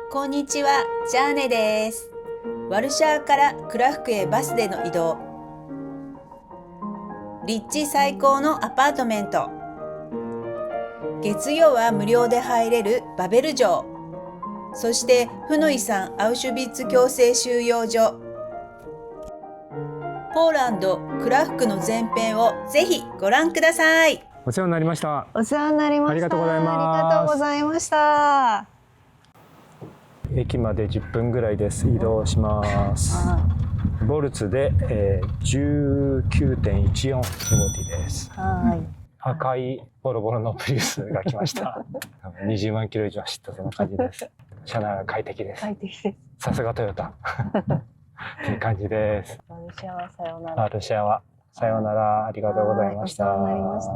こんにちは、ジャーネです。ワルシャワからクラフクへバスでの移動。立地最高のアパートメント。月曜は無料で入れるバベル城。そして負の遺産アウシュビッツ強制収容所。ポーランド・クラフクの前編をぜひご覧ください。お世話になりました。お世話になりました。ありがとうございます。ありがとうございました。駅まで10分ぐらいです。移動します。ボルツで、19.14 ジョーティです。赤いボロボロのプリウスが来ました。20万キロ以上走ったそんな感じです。車内は快適です。快適です。さすがトヨタ。っていう感じです。ワルシャワさようなら。ワルシャワさようなら。ありがとうございました。お世話になりました。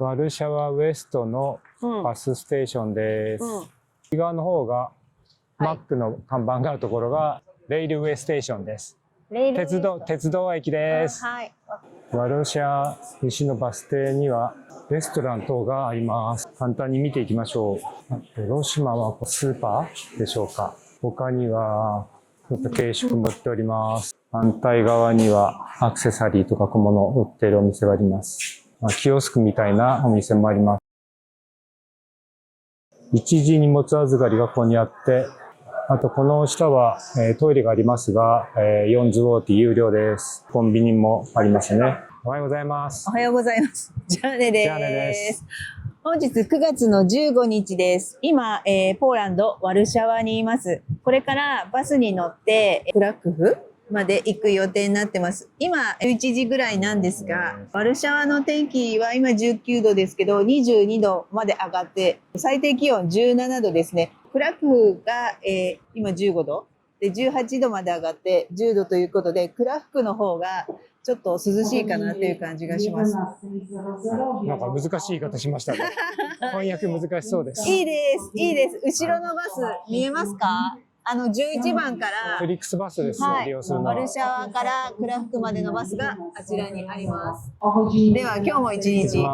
ワルシャワウエストのバスステーションです。右側の方がマップの看板があるところがレイルウェイステーションです。鉄道駅です。ワルシャワ西のバス停にはレストラン等があります。簡単に見ていきましょう。ロシマはスーパーでしょうか。他にはちょっと軽食も売っております。反対側にはアクセサリーとか小物を売っているお店があります。キオスクみたいなお店もあります。一時荷物預かりがここにあって、あとこの下はトイレがありますが、4ズウォーティ有料です。コンビニもありますね。おはようございます。おはようございます。ジャーネです。本日9月の15日です。今、ポーランド・ワルシャワにいます。これからバスに乗ってクラクフまで行く予定になってます。今11時ぐらいなんですが、ワルシャワの天気は今19度ですけど、22度まで上がって、最低気温17度ですね。クラクフが、今15度で18度まで上がって10度ということで、クラフクの方がちょっと涼しいかなという感じがします。なんか難しい言い方しましたね。翻訳難しそうです。いいです。いいです。後ろのバス見えますか？11番からフリックスバスです、利用するのは。ワルシャワからクラフクまでのバスがあちらにあります。では今日も一日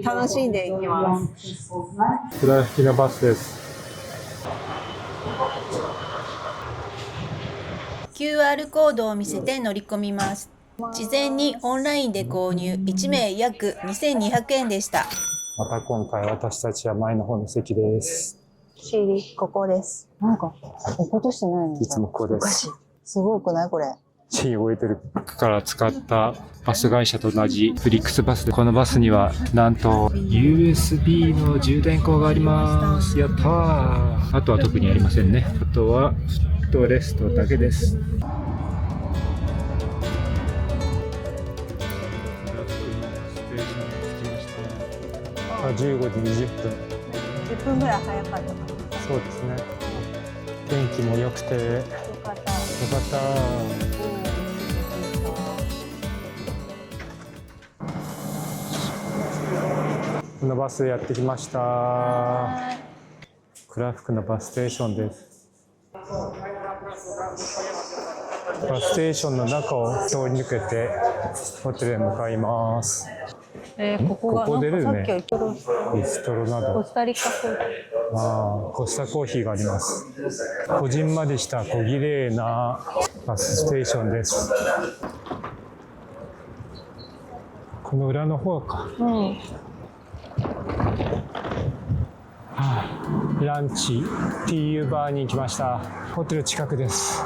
楽しんでいきます。クラフクのバスです。QR コードを見せて乗り込みます。事前にオンラインで購入、1名約2200円でした。また今回私たちは前の方の席です。ここです。なんか落っことしてないの？いつもここです。すごくないこれ。覚えてるから使ったバス会社と同じフリックスバスで、このバスにはなんと USB の充電口があります。やったー。あとは特にありませんね。あとはフットレストだけです。15時20分。10分ぐらい早かったかな。そうですね。天気も良くてよかった。このバスでやってきました。クラフクのバスステーションです。バスステーションの中を通り抜けてホテルへ向かいます。ここが出るね。さっきビストロなど。コスタリカコーヒー。コスタコーヒーがあります。こじんまりした小綺麗なバスステーションです。この裏の方か。ランチ TU バーに来ました。ホテル近くです。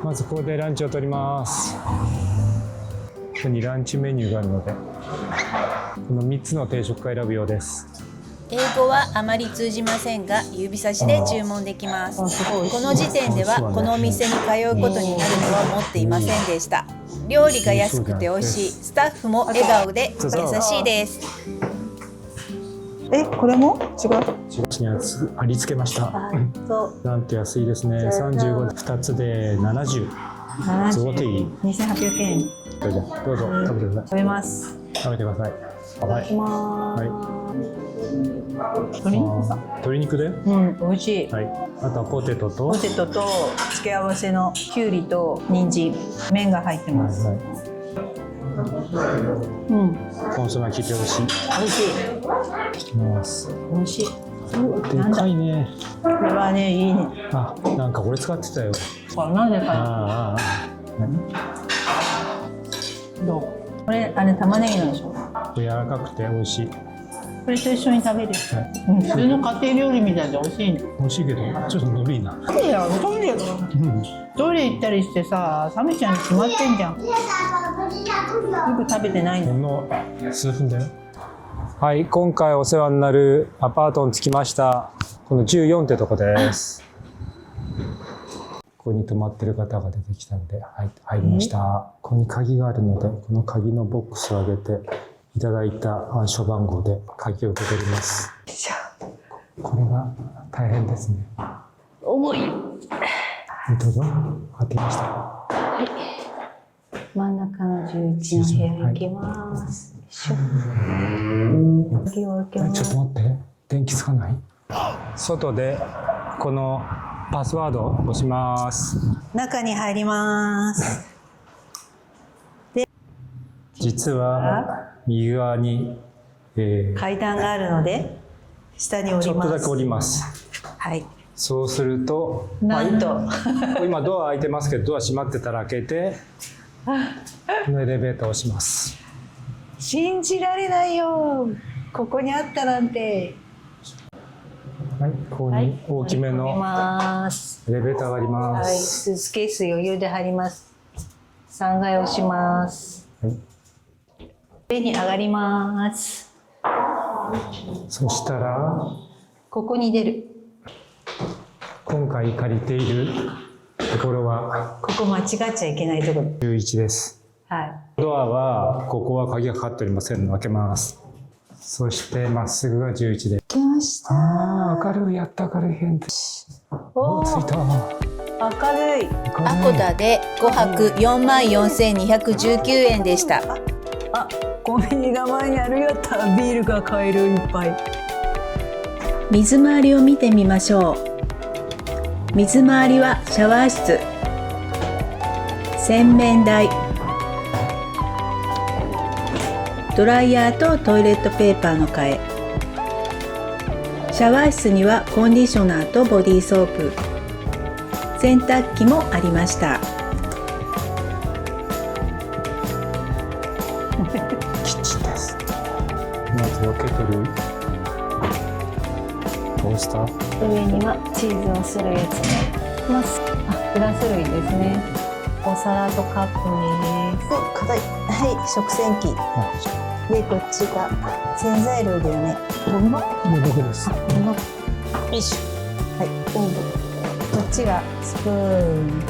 まずここでランチを取ります。ここにランチメニューがあるので、この3つの定食が選ぶようです。英語はあまり通じませんが、指差しで注文できます。この時点ではこのお店に通うことになるとは思っていませんでした。料理が安くて美味しい。スタッフも笑顔で優しいです。これも違う？ありつけました。なんて安いですね。35で2つで70。ズウォティ2800円。どうぞ食べてください。食べます。食べてください。鶏肉で？美味しい。あとはポテトと付け合わせのきゅうりと人参、麺が入ってます。コンソメが効いて美味しい。美味しい。います。美味しい。でかいね。これはね、いいね。あ、なんかこれ使ってたよ。これなんでか。ああ、何？どう？これ玉ねぎなんでしょ。柔らかくて美味しい。これと一緒に食べる。はい。普通の家庭料理みたいで美味しいね。美味しいけど、ちょっとぬるいな。いや、トイレトイレ行ったりしてさ、冷めちゃうに決まってんじゃん。よく食べてないんだ。ほんの数分だよ。はい、今回お世話になるアパートに着きました。この14ってとこです。ここに泊まってる方が出てきたので、はい、入りました。ここに鍵があるので、この鍵のボックスを開けていただいた暗証番号で鍵を受け取ります。これが大変ですね。重い。どうぞ、開けました。はい。真ん中の11の部屋行きます。鍵を開けます。ちょっと待って、電気つかない？外でこのパスワードを押します。中に入ります。実は右側に、階段があるので下に降ります。ちょっとだけ降ります。はい。そうすると、なんと今ドア開いてますけど、ドア閉まってたら開けて、このエレベーターを押します。信じられないよ。ここにあったなんて。はい、ここに大きめのエレベーターがありまはい、す。スーツケース余裕で入ります。3階押します。はい、上に上がります。そしたら、ここに出る。今回借りているところは、ここ間違っちゃいけないところ。11です。はい。ドアは、ここは鍵がかかっておりませんので開けます。そしてまっすぐが11で。来ました。明るい、やった明るい変です。お、着いた。明るい。アコダで5泊44,219円でした。あ、コンビニが前にあるよった。ビールが買えるいっぱい。水回りを見てみましょう。水回りはシャワー室、洗面台、ドライヤーとトイレットペーパーの替え、シャワー室にはコンディショナーとボディーソープ、洗濯機もありました。キッチンです。まずはケトル、トースター。上にはチーズをするやつがます。あ、グラス類ですね。お皿とカップに。硬い。はい、食洗機。で、こっちが洗剤類だよね。ゴミ箱？僕です。ゴミ箱。よいしょ。はい、オーブン。こっちがスプーン。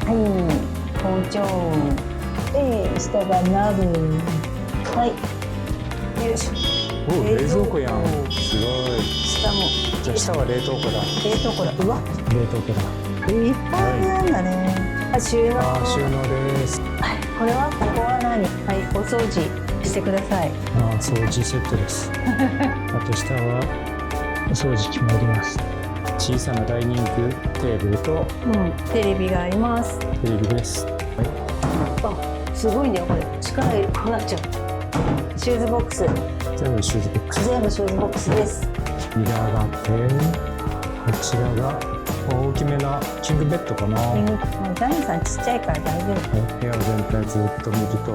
はい、包丁。下が鍋。はい。よいしょ。お、冷蔵庫やん。すごい。下も。じゃあ下は冷凍庫だ。冷凍庫だ。うわ。冷凍庫だ。いっぱいなんだね。あ、収納。あ、収納です。はい、これはここは何？はい、お掃除してください。あ、掃除セットです。あと下はお掃除機もあります。小さなダイニングテーブルと、テレビがあります。テレビです。はい、あ、すごいねこれ。力入れこうなっちゃう。シューズボックス。全部シューズボックス。全部シューズボックスです。ミラーがあって、こちらが大きめなキングベッドかな。ダニさんちっちゃいから大丈夫。部屋全体ずっと見ると、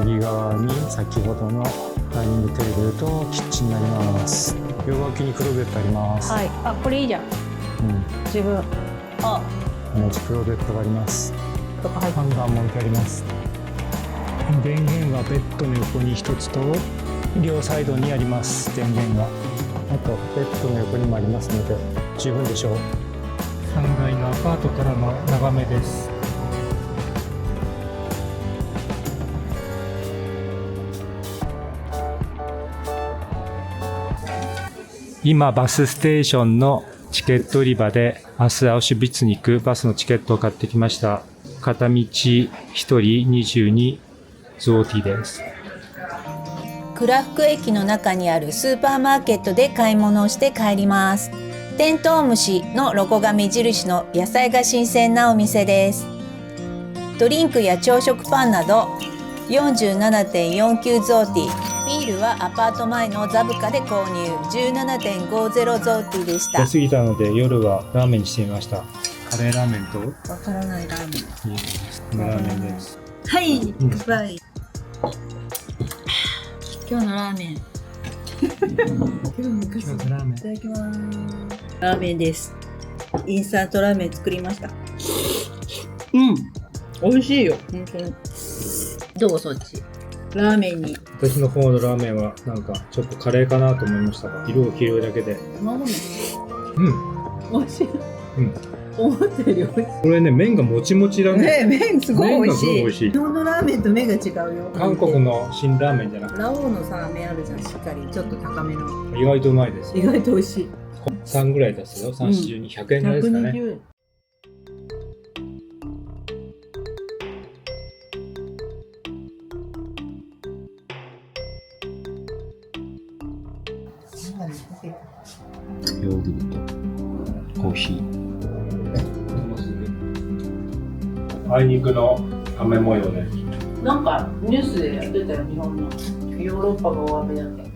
右側に先ほどのダイニングテーブルとキッチンになります。両脇に黒ベッドあります。はい。あ、これいいじゃん。自分。あ、同じ黒ベッドがあります。とか入っハンガーも置いてあります。電源はベッドの横に一つと両サイドにあります。電源が。あとベッドの横にもありますので十分でしょう。3階のアパートからの眺めです。今バスステーションのチケット売り場で明日アウシュビッツに行くバスのチケットを買ってきました。片道1人22ゾーティです。クラフク駅の中にあるスーパーマーケットで買い物をして帰ります。テントウムシのロゴが目印の野菜が新鮮なお店です。ドリンクや朝食パンなど47.49 ゾーティ。ビールはアパート前のザブカで購入 17.50 ゾーティでした。安すぎたので夜はラーメンにしてみました。カレーラーメンとわからないラーメン。ラーメンです。はい、いっぱい。今日のラーメン。今日のラーメン。いただきます。ラーメンです。インスタントラーメン作りました。美味しいよ。本当に。どうそっち。ラーメンに。私の方のラーメンはなんかちょっとカレーかなと思いましたが、色を黄色いだけで。美味しい。思ったより美味しい。これね、麺がもちもちだね。麺すごい美味しい。美味しい。日本のラーメンと麺が違うよ。韓国の辛ラーメンじゃなくて。ラオウのさ、麺あるじゃん、しっかり。ちょっと高めの。意外とうまいです。意外と美味しい。3ぐらい出すよ。3、42、100円ぐらいですかね。120円。ヨーグルト、コーヒー。あいにくの雨模様で。なんかニュースでやってたよ、日本の。ヨーロッパが大雨だって。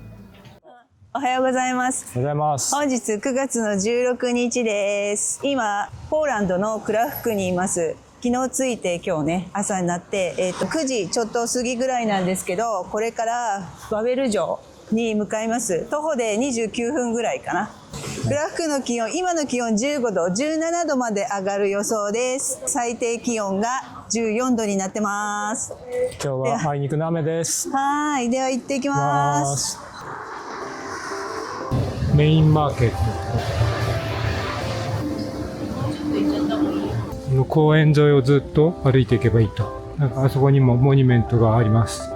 おはようございます。おはようございます。本日9月の16日です。今、ポーランドのクラフクにいます。昨日着いて今日ね、朝になって、9時ちょっと過ぎぐらいなんですけど、これからバベル城に向かいます。徒歩で29分ぐらいかな。クラフクの気温、今の気温15度、17度まで上がる予想です。最低気温が14度になってます。今日はあいにくの雨です。はい、では行ってきます。メインマーケットの公園沿いをずっと歩いていけばいいと。なんかあそこにもモニュメントがあります。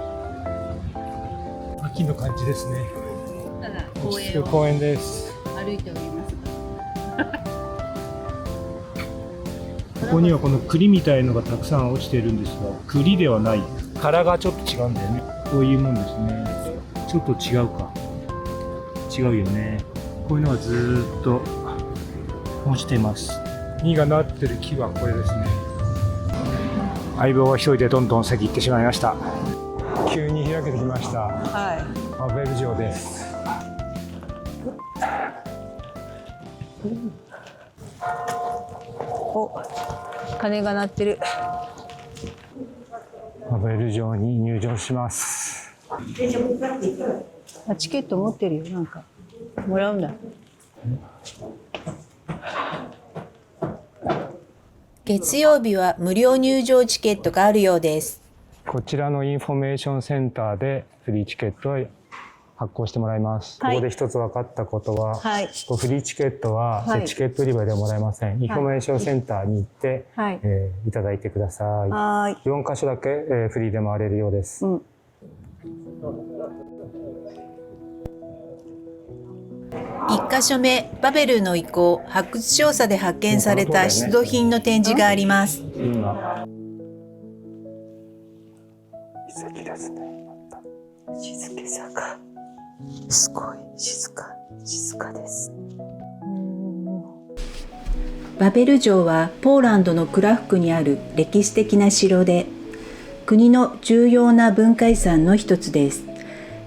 秋の感じですね。公園です。歩いております。ここにはこの栗みたいのがたくさん落ちているんですが、栗ではない。殻がちょっと違うんだよね。こういうもんですね。ちょっと違うか。違うよね。こういうのがずーっと落ちています。実がなってる木はこれですね。相棒は一人でどんどん先行ってしまいました。急に開けてきました。はい。バベル城です。お、鐘が鳴ってる。バベル城に入場します。あ、チケット持ってるよ。なんかもらうんだ。月曜日は無料入場チケットがあるようです。こちらのインフォメーションセンターでフリーチケットを発行してもらいます。はい、ここで一つ分かったことは、はい、フリーチケットはチケット売り場ではもらえません。はい、インフォメーションセンターに行って、はい、いただいてください。はい、4カ所だけ、フリーで回れるようです。うん、1カ所目、バベルの遺構、発掘調査で発見された出土品の展示があります。遺跡ですね。静けさがすごい静かです。バベル城はポーランドのクラフクにある歴史的な城で、国の重要な文化遺産の一つです。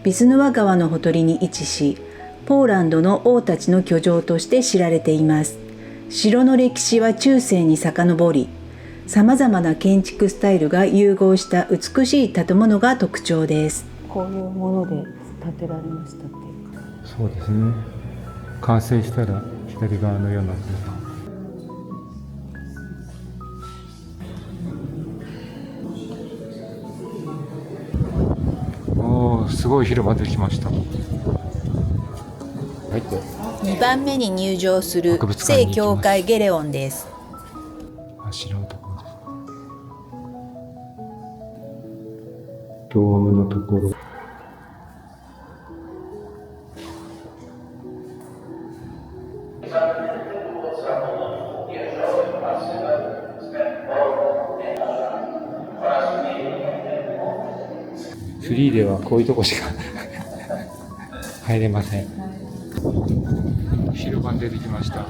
ビスヌワ川のほとりに位置し、ポーランドの王たちの居城として知られています。城の歴史は中世に遡り、さまざまな建築スタイルが融合した美しい建物が特徴です。こういうもので建てられましたっていうか。そうですね。完成したら左側のようになっています。おー、すごい広場できました。2番目に入場する聖教会ゲレオンです。柱のところです。ドームのところ。フリーではこういうとこしか入れません。広場に出てきました。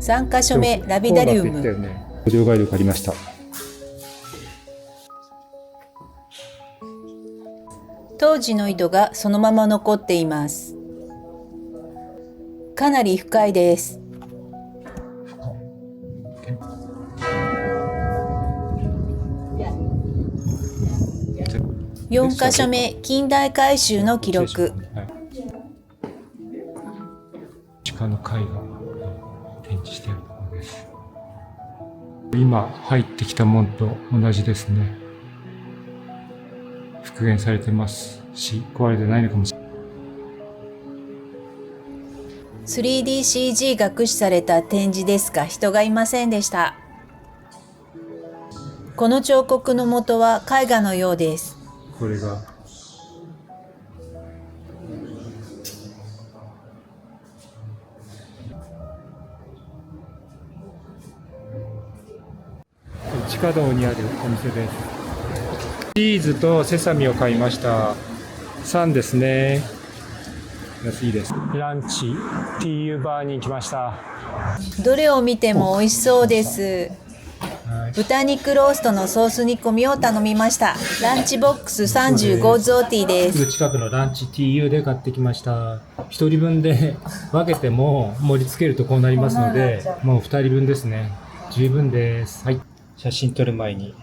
3カ所目、ラビダリウム。無料ガイドがありました。当時の井戸がそのまま残っています。かなり深いです。4カ所目、近代改修の記録。地下の貝が展示しているところです。今入ってきた門と同じですね。復元されてますし、壊れてないのかもしれない。3DCG が駆使された展示ですが、人がいませんでした。この彫刻の元は絵画のようです。これが地下道にあるお店です。チーズとセサミを買いました。3ですね。安いです。ランチ TU バーに来ました。どれを見ても美味しそうです。豚肉ローストのソース煮込みを頼みました。ランチボックス35ゾーティーです。すぐ近くのランチ TU で買ってきました。1人分で分けても盛り付けるとこうなりますので、もう2人分ですね。十分です。はい。写真撮る前に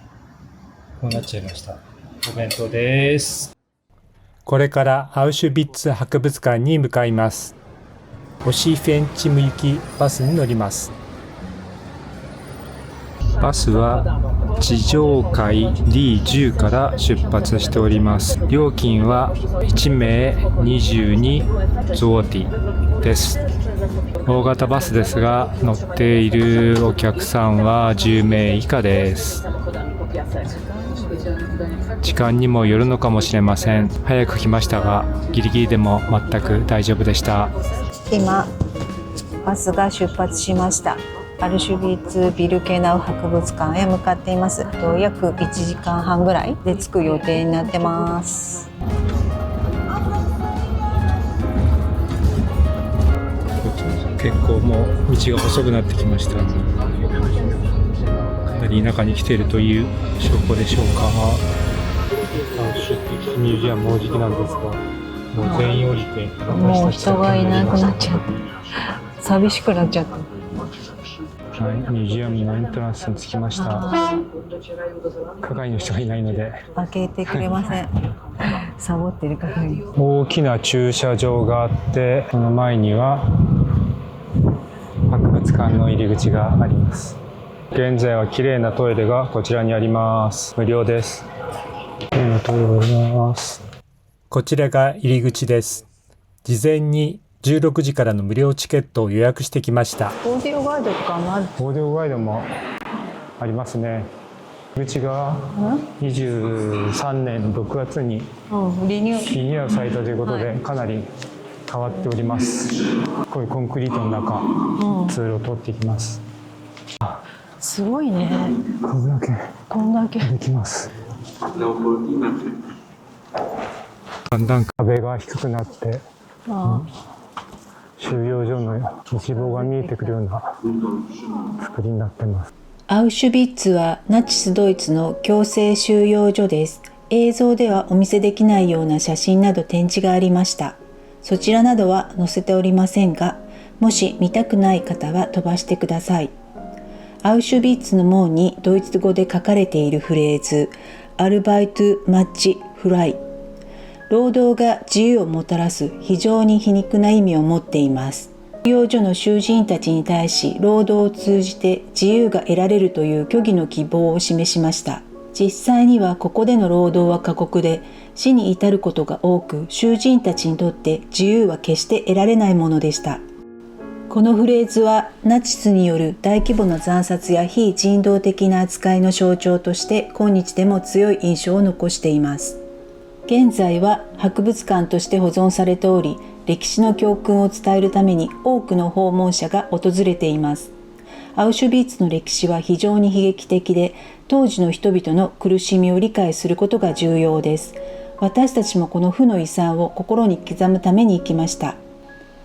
こうなっちゃいました。お弁当です。これからアウシュビッツ博物館に向かいます。オシーフェンチム行きバスに乗ります。バスは地上階 D10 から出発しております。料金は1名22ゾーティです。大型バスですが、乗っているお客さんは10名以下です。時間にもよるのかもしれません。早く来ましたが、ギリギリでも全く大丈夫でした。今バスが出発しました。アルシュビッツビルケナウ博物館へ向かっています。約1時間半ぐらいで着く予定になってます。結構もう道が細くなってきました。かなり田舎に来ているという証拠でしょうか。アウシュビッツミュージアムもうじきなんですが、もう全員降りて、もう人がいなくなっちゃった。寂しくなっちゃった。はい、ミュージアムのエントランスに着きました。係の人がいないので開けてくれません。サボってる係。大きな駐車場があって、その前には博物館の入り口があります。現在は綺麗なトイレがこちらにあります。無料です。綺麗なトイレがあります。こちらが入り口です。事前に16時からの無料チケットを予約してきました。オーディオガイドとかもある。オーディオガイドもありますね。口が23年6月にリニューアルされたということで、かなり変わっております。こういうコンクリートの中、通路を通っていきます。すごいね。こんだけできます。だんだん壁が低くなって、収容所の一望が見えてくるような作りになっています。アウシュビッツはナチスドイツの強制収容所です。映像ではお見せできないような写真など展示がありました。そちらなどは載せておりませんが、もし見たくない方は飛ばしてください。アウシュビッツの門にドイツ語で書かれているフレーズ、アルバイトマッチフライ。労働が自由をもたらす非常に皮肉な意味を持っています。収容所の囚人たちに対し労働を通じて自由が得られるという虚偽の希望を示しました。実際にはここでの労働は過酷で死に至ることが多く、囚人たちにとって自由は決して得られないものでした。このフレーズはナチスによる大規模な惨殺や非人道的な扱いの象徴として今日でも強い印象を残しています。現在は博物館として保存されており、歴史の教訓を伝えるために多くの訪問者が訪れています。アウシュビッツの歴史は非常に悲劇的で、当時の人々の苦しみを理解することが重要です。私たちもこの負の遺産を心に刻むために行きました。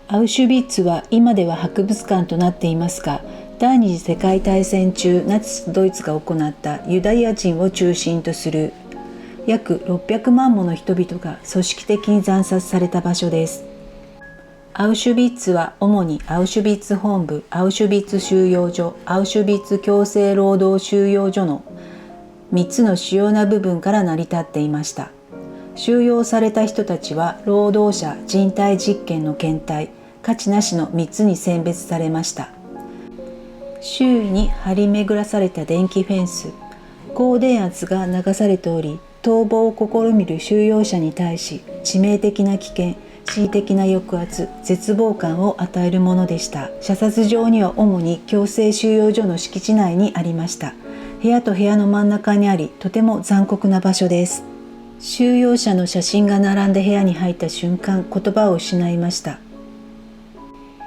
アウシュビッツは今では博物館となっていますが、第二次世界大戦中ナチスドイツが行ったユダヤ人を中心とする約600万もの人々が組織的に惨殺された場所です。アウシュビッツは主にアウシュビッツ本部、アウシュビッツ収容所、アウシュビッツ強制労働収容所の3つの主要な部分から成り立っていました。収容された人たちは労働者、人体実験の検体、価値なしの3つに選別されました。周囲に張り巡らされた電気フェンス、高電圧が流されており、逃亡を試みる収容者に対し致命的な危険、心理的な抑圧、絶望感を与えるものでした。射殺場には主に強制収容所の敷地内にありました。部屋と部屋の真ん中にあり、とても残酷な場所です。収容者の写真が並んで部屋に入った瞬間、言葉を失いました。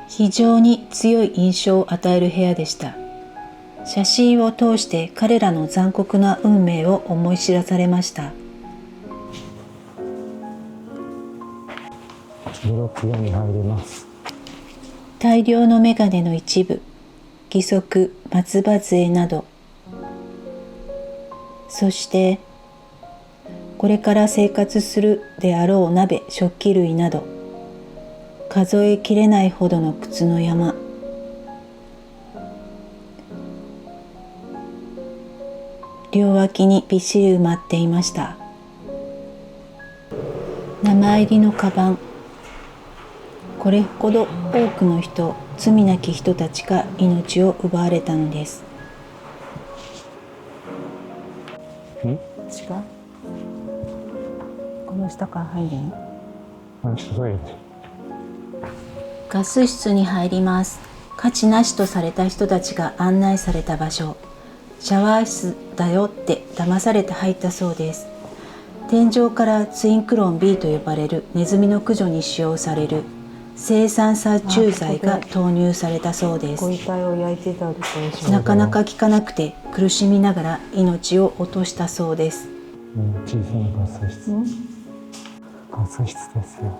非常に強い印象を与える部屋でした。写真を通して彼らの残酷な運命を思い知らされました。ブロックに入ります。大量のメガネの一部、義足、松葉杖など、そしてこれから生活するであろう鍋、食器類など、数えきれないほどの靴の山。両脇にびっしり埋まっていました。名前入りのカバン。これほど多くの人、罪なき人たちが命を奪われたのです。違う？この下から入るの？ガス室に入ります。価値なしとされた人たちが案内された場所。シャワー室だよって騙されて入ったそうです。天井からツインクロン B と呼ばれるネズミの駆除に使用される青酸殺虫剤が投入されたそうです。ご遺体を焼いてたところでしょ。なかなか効かなくて苦しみながら命を落としたそうです。小さなガス室。ガス室ですよ。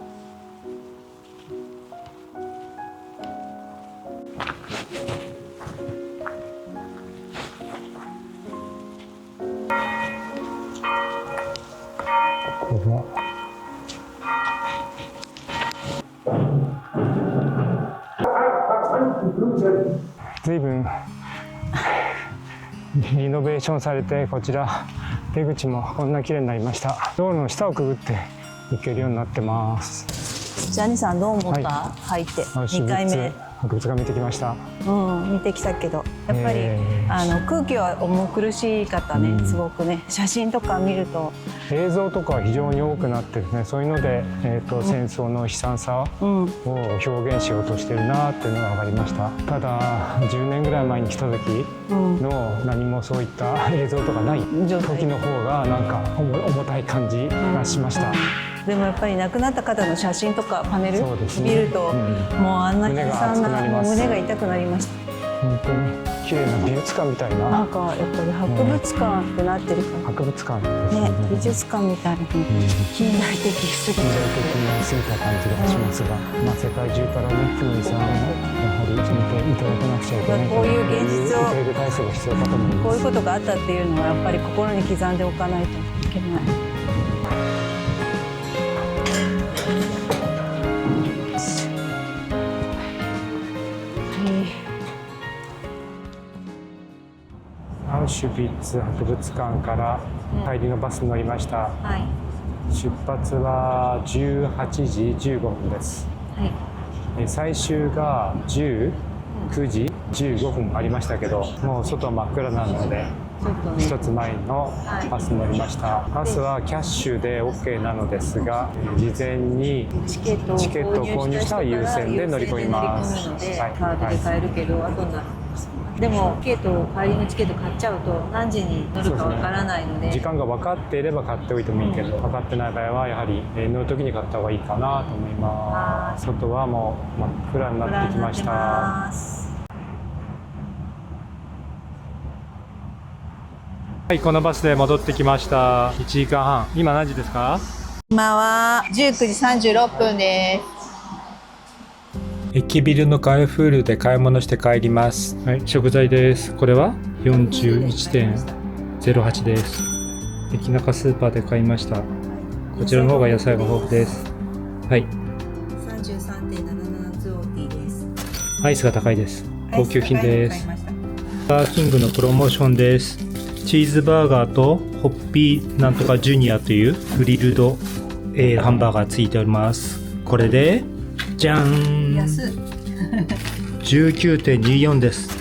ここが随分リノベーションされて、こちら出口もこんな綺麗になりました。道路の下をくぐって行けるようになってます。ジャニさんどう思った？入って2回目。博物館見てきました。見てきたけど、やっぱり、空気は重苦しかったね、すごくね。写真とか見ると映像とかは非常に多くなってるね。そういうので、戦争の悲惨さを表現しようとしてるなっていうのが分かりました。ただ10年ぐらい前に来た時の何もそういった映像とかない時の方がなんか重たい感じがしました。でもやっぱり亡くなった方の写真とかパネル見ると、もうあんな悲惨な胸が痛くなりました。本当に綺麗な美術館みたいな。なんかやっぱり博物館ってなってるから、博物館ですね。美術館みたいな近代的すぎ近代的な過ぎた感じがしますが、世界中からね、久野井さんをやはり見ていただかなくちゃいけない。こういう現実を、受け入れ体制が必要かと思います。こういうことがあったっていうのはやっぱり心に刻んでおかないといけない。アウシュビッツ博物館から帰りのバスに乗りました。出発は18時15分です。最終が19時15分ありましたけど、もう外は真っ暗なので一つ前のバスに乗りました。バスはキャッシュで OK なのですが、事前にチケットを購入したら優先で乗り込みます。カードで買えるけど後になる。でも帰りのチケット買っちゃうと何時に乗るかわからないので、時間が分かっていれば買っておいてもいいけど、分かってない場合はやはり乗る時に買った方がいいかなと思います。外はもう真っ暗になってきました。はい、このバスで戻ってきました。1時間半。今何時ですか？今は19時36分です。駅ビルのカーフールで買い物して帰ります。はい、食材です。これは 41.08 です。駅中スーパーで買いました。こちらの方が野菜が豊富です。はい。33.77 zloty です。アイスが高いです。高級品です。バーキングのプロモーションです。チーズバーガーとホッピーなんとかジュニアというグリルド、ハンバーガーついております。これでじゃーん安い。19.24 です。